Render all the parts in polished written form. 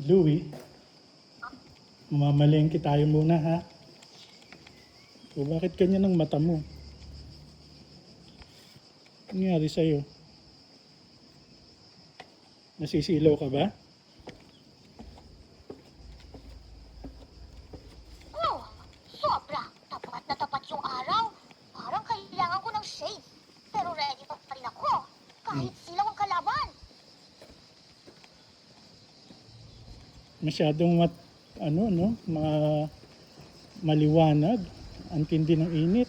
Louie, mamamalengke tayo muna ha. O bakit ganyan ang mata mo? Ano nangyari sa'yo? Nasisilaw ka ba? Oh, sobra. Tapat na tapat yung araw. Parang kailangan ko ng shade. Pero ready pa rin ako. Kahit silaw ang kalaban. Masyadong maliwanag. Ang tindi ng init.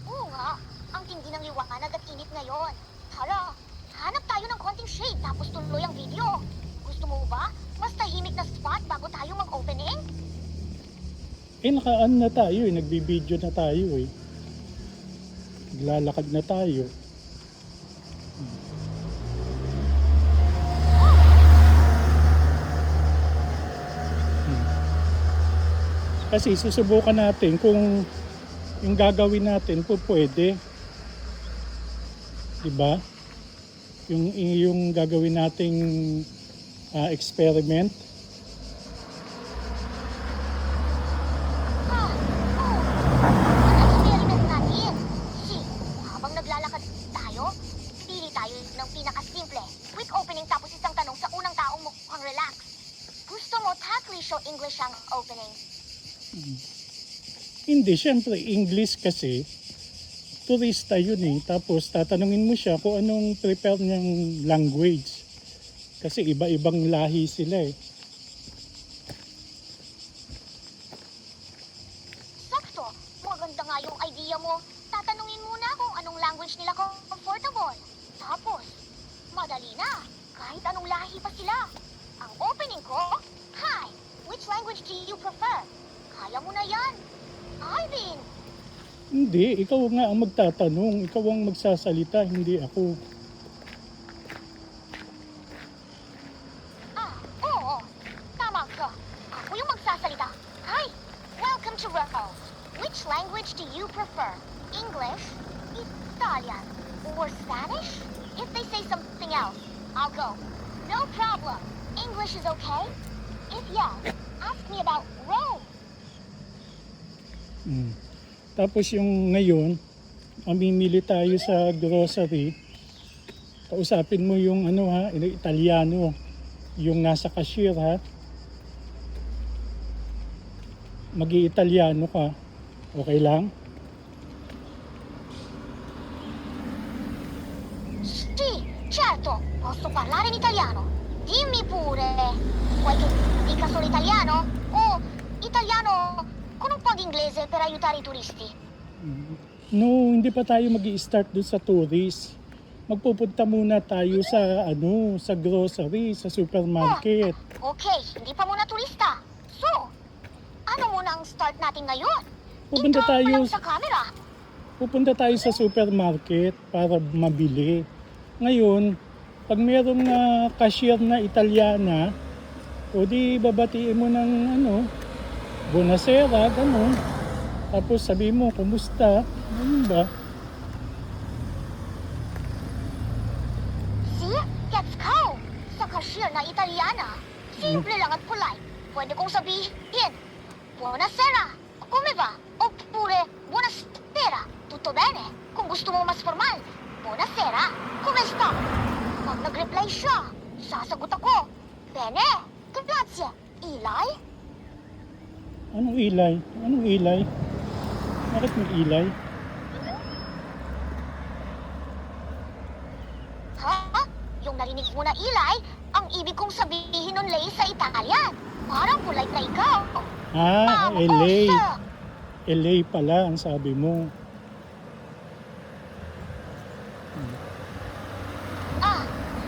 Oo nga, ang tindi ng liwanag at init ngayon. Tara, hanap tayo ng konting shade tapos tuloy ang video. Gusto mo ba? Mas tahimik na spot bago tayo mag-opening? Nakaan na tayo nagbibideo na tayo Naglalakad na tayo. Kasi susubukan natin kung yung gagawin natin po pwede. Diba? Yung gagawin nating experiment. Ang experiment natin. See, habang naglalakad tayo, pili tayo ng pinakasimple. Quick opening tapos isang tanong sa unang taong mukhang relax. Gusto mo tackly show English ang opening? Hindi, syempre English kasi turista yun Tapos tatanungin mo siya kung anong prepare niyang language. Kasi iba-ibang lahi sila Sakto, maganda nga yung idea mo. Tatanungin muna kung anong language nila comfortable. Tapos, madali na. Kahit anong lahi pa sila. Ang opening ko, Hi, which language do you prefer? Kaya mo na yan. Alvin, Hindi, ikaw nga ang magtatanong. Ikaw ang magsasalita, hindi ako. oo. Tama ka. Ako yung magsasalita. Hi, welcome to Raffle. Which language do you prefer? English, Italian, or Spanish? If they say something else, I'll go. No problem. English is okay? If yes, ask me about Rome. Tapos yung ngayon, mamimili tayo sa grocery. Kausapin mo yung Italiano, yung nasa cashier ha. Mag-i-Italiano ka. Okay lang? Sì, certo, posso parlare in italiano. Dimmi pure, vuoi che dica solo italiano? O italiano con un po' di inglese per aiutare i turisti? No, hindi pa tayo mag-i-start doon sa tourist. Magpupunta muna tayo sa sa grocery, sa supermarket. Okay, hindi pa muna turista. So, ano muna ang start natin ngayon? Pupunta Ikaw tayo- lang sa camera. Pupunta tayo sa supermarket para mabili. Ngayon, pag mayroong cashier na Italiana, o di babatiin mo ng Buonasera, gano'n. Tapos sabi mo, kumusta? Ano ba? See? Gets go! Sa cashier na Italiana, simple lang at polite. Pwede kong sabihin, Buonasera, come va? Oppure, Buonasera, tutto bene? Kung gusto mo mas formal, Buonasera, come sta? Pag nag-reply siya, sasagot ako, Bene, grazie, Eli? Anong ilay? Anong ilay? Bakit may ilay? Ha? Yung narinig mo na Eli, ang ibig kong sabihin nun lay sa Italian. Parang polite na ikaw. LA. Sir. LA pala ang sabi mo.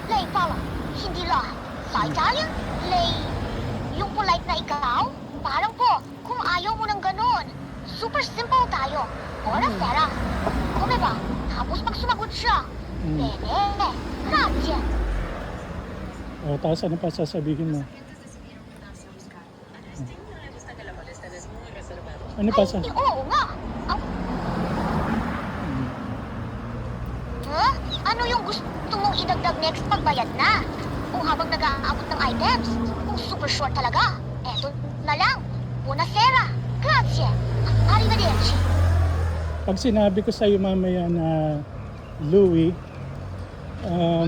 Lay pala. Hindi lahat. Sa Italian, lay. Yung polite na ikaw, parang po, kung ayaw mo ng ganun. Super simple tayo. Buonasera. Come va? Tapos pag sumagot siya, Bene, grazie. Tapos ano pa sasabihin mo? Ano pa sa... Oo nga. Huh? Ano yung gusto mong idagdag next pagbayad na. Kung habang nag-aabot ng items. Kung super short talaga, eto na lang. Buonasera. Grazie. Arrivederci. Pag sinabi ko sa'yo mamaya na Louie,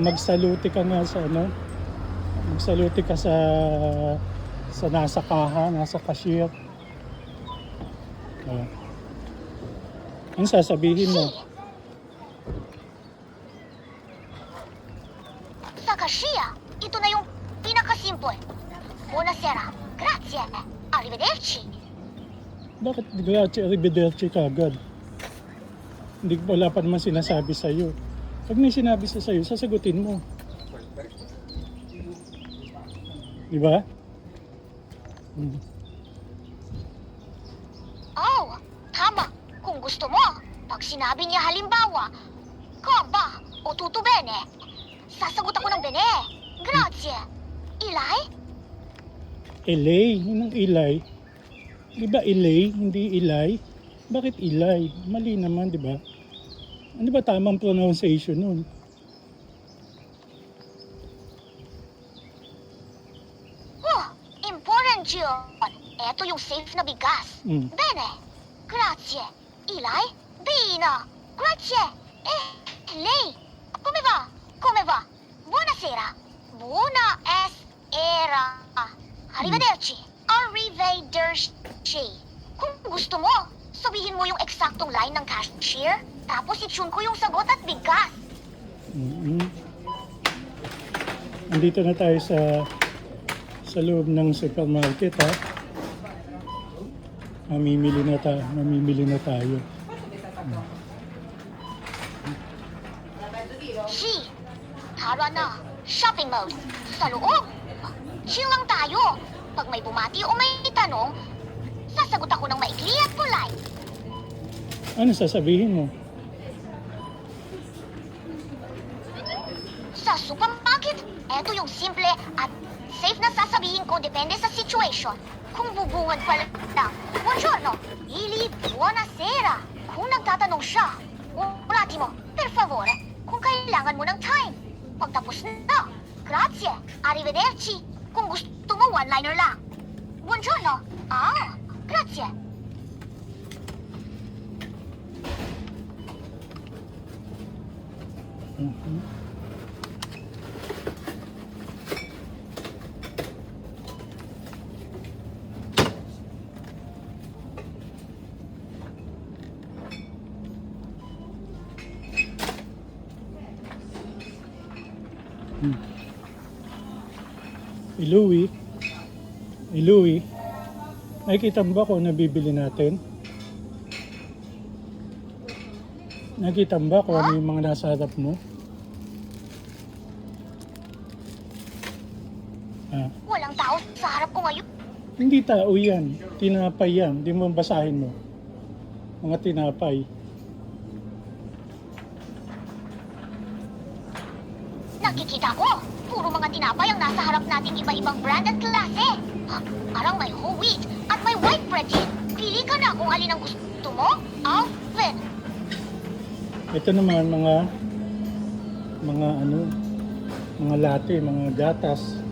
magsaluti ka nga sa ano, magsaluti ka sa nasa kaha, nasa cashier. Ano sasabihin mo? Si. Sa cashier, ito na yung pinakasimple. Buonasera. Grazie. Arrivederci. Bakit grazie, arrivederci ka agad? Hindi wala pa naman sinasabi sa'yo. Pag may sinabi sa'yo, sasagutin mo. Di ba? Oh, tama. Kung gusto mo, pag sinabi niya halimbawa, Komba o tutto bene, sasagot ako ng bene. Grazie. Ilay? Elay, yun ang ilay. Di ba Elay, hindi Ilay? Bakit Ilay? Mali naman, di ba? Ano ba tamang pronunciation nun? Oh, important yun. Eto yung safe na bigas. Bene. Grazie. Ilay? Bina. Grazie. Lei. Come va? Come va? Buonasera. Buona era. Arrivederci. Arrivederci. Kung gusto mo, sabihin mo yung eksaktong line ng cashier, tapos i-tune ko yung sagot at bigas. Nandito na tayo sa loob ng supermarket, ha? Mamimili na tayo. Si, tara na. Shopping mode. Sa loob. Chill lang tayo. Pag may bumati o may tanong, sasagot ako ng maikli at polite. Ano sasabihin mo? Sa supermarket, eto yung simple at safe na sasabihin ko depende sa situation. Kung bubungad pa lang, buongiorno, ili, buonasera. Kung nagtatanong siya, un attimo, per favore, kung kailangan mo ng time. Pagtapos na, grazie, arrivederci. Kung gusto mo, one-liner lang. Buongiorno, grazie. Louie, nakikita mo ba kung nabibili natin? Nakikita mo ba kung ano yung mga nasa harap mo? Walang tao sa harap ko ngayon. Hindi tao yan. Tinapay yan. Hindi mo basahin mo. Mga tinapay. Nakikita ko, puro mga tinapay ang nasa harap nating iba-ibang brand at klase. Parang may whole wheat at may white bread din. Pili ka na kung alin ang gusto mo, Alvin. Ito naman mga latte, mga gatas.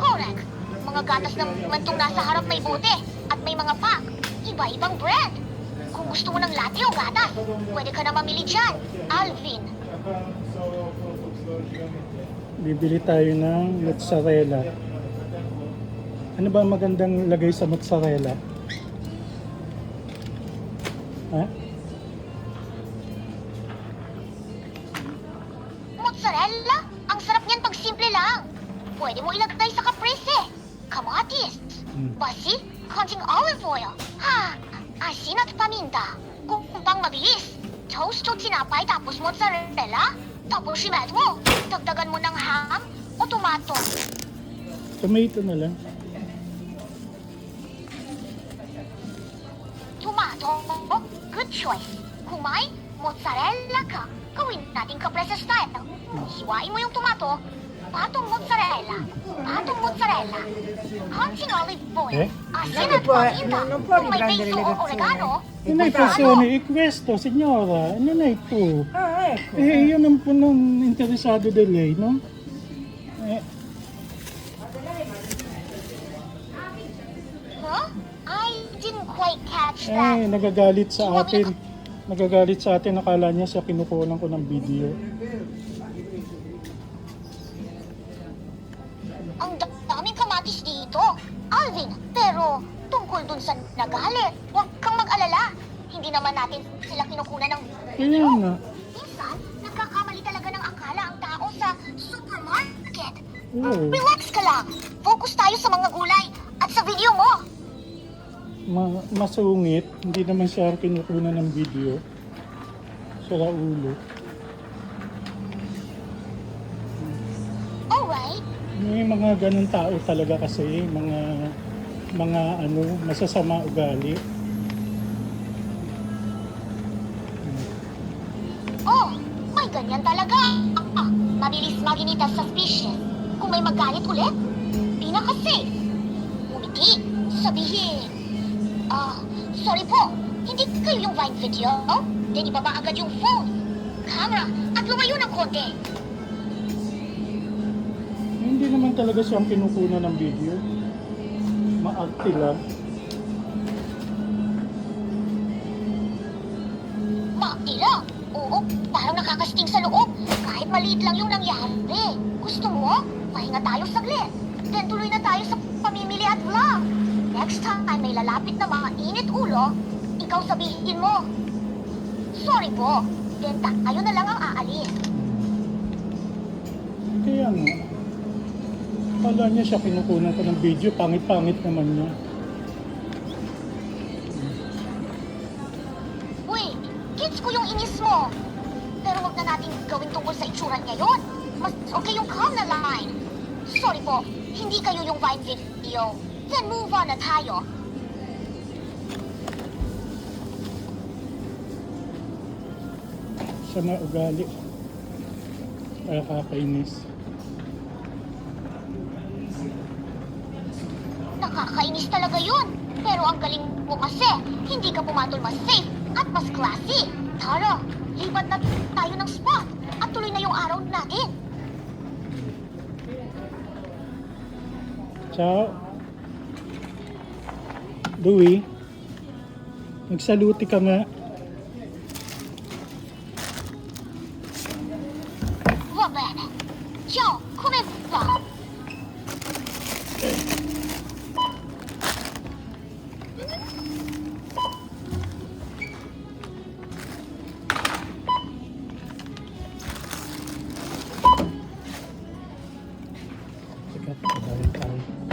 Correct. Mga gatas naman itong nasa harap may bote at may mga pack. Iba-ibang brand. Kung gusto mo ng latte o gatas, pwede ka na mamili dyan, Alvin. Bibili tayo ng mozzarella. Ano ba magandang lagay sa mozzarella? Ha? Mozzarella? Ang sarap niyan pag simple lang. Pwede mo ilagay sa caprese, kamatis, basi, konting olive oil, asin at paminta. Kung pang mabilis, toast o tinapay tapos mozzarella, tapos simet mo. Dagdagan mo ng ham o tomato. Tomato na lang. Tomato? Good choice. Kung may mozzarella ka, gawin natin caprese style. Hiwain mo yung tomato, patong mozzarella, hunting olive oil, Eh? asin Non at può- paminta, non può kung may riprendere peso le o persone. oregano. Non è questione di questo, signora. Non è tu. Ah, ecco. Io non po' non interesado di lei, no? Huh? I didn't quite catch that. Nagagalit sa atin. Nagagalit sa atin. Akala niya siya kinukunan ko ng video. Ang daming kamatis dito. Alvin, pero tungkol dun sa nagalit, huwag kang mag-alala. Hindi naman natin sila kinukunan ng Kaya nga. minsan, nagkakamali talaga ng akala ang tao sa supermarket. Oo. Relax ka lang. Focus tayo sa mga gulay at sa video mo. Masungit. Hindi naman siya kinukunan ng video. Sira ulo. Alright. May mga ganun tao talaga kasi. Mga masasama ugali. Oh, may ganyan talaga. Mabilis maginitas sa species. Kung may magalit ulit, pinaka-safe. Umiti, sabihin, sorry po, hindi kayo yung Vine video? Then ibaba agad yung phone, camera, at lumayo ng konti. Hindi naman talaga siyang kinukunan ng video. Maarte lang. Maakti lang. Oo, parang nakakasting sa loob. Kahit maliit lang yung nangyari. Gusto mo? Pahinga tayo saglit. Then tuloy na tayo sa pamimili at vlog. Next time may lalapit na mga init ulo, ikaw sabihin mo. Sorry po. Then tayo na lang ang aalis. Kaya nga. Akala niya siya kinukunan ko ng video. Pangit-pangit naman niya. Wait, kids ko yung inis mo. Pero wag na natin gawin tungkol sa itsura niya yun. Mas okay yung calm na line. Sorry po, hindi kayo yung Vine video. Then move on na tayo. Sama ugali. Nakakainis. Nakakainis talaga yun. Pero ang galing mo kasi, hindi ka pumatol mas safe at mas classy. Tara, lipat na tayo ng spot at tuloy na yung araw natin. Ciao. Louie. Magsaluti ka nga. Va bene. Ciao, come va? Sikat, tayo.